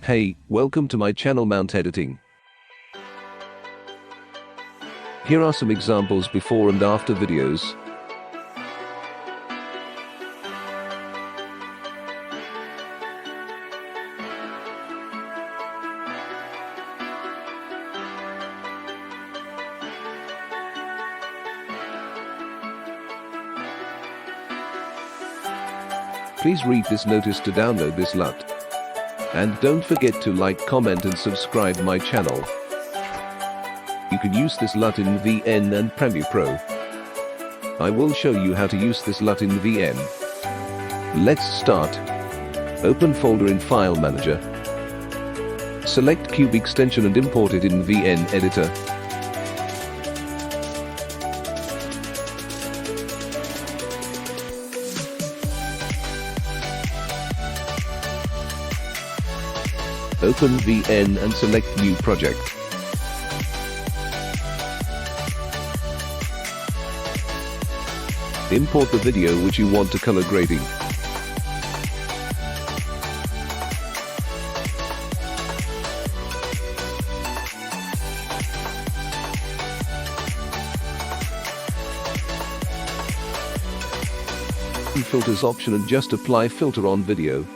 Hey, welcome to my channel Mount Editing. Here are some examples before and after videos. Please read this notice to download this LUT. And don't forget to like, comment and subscribe my channel. You can use this LUT in VN and Premiere Pro. I will show you how to use this LUT in VN. Let's start. Open folder in File Manager. Select Cube extension and import it in VN Editor. Open VN and select New Project. Import the video which you want to color grading. Filters option and just apply filter on video.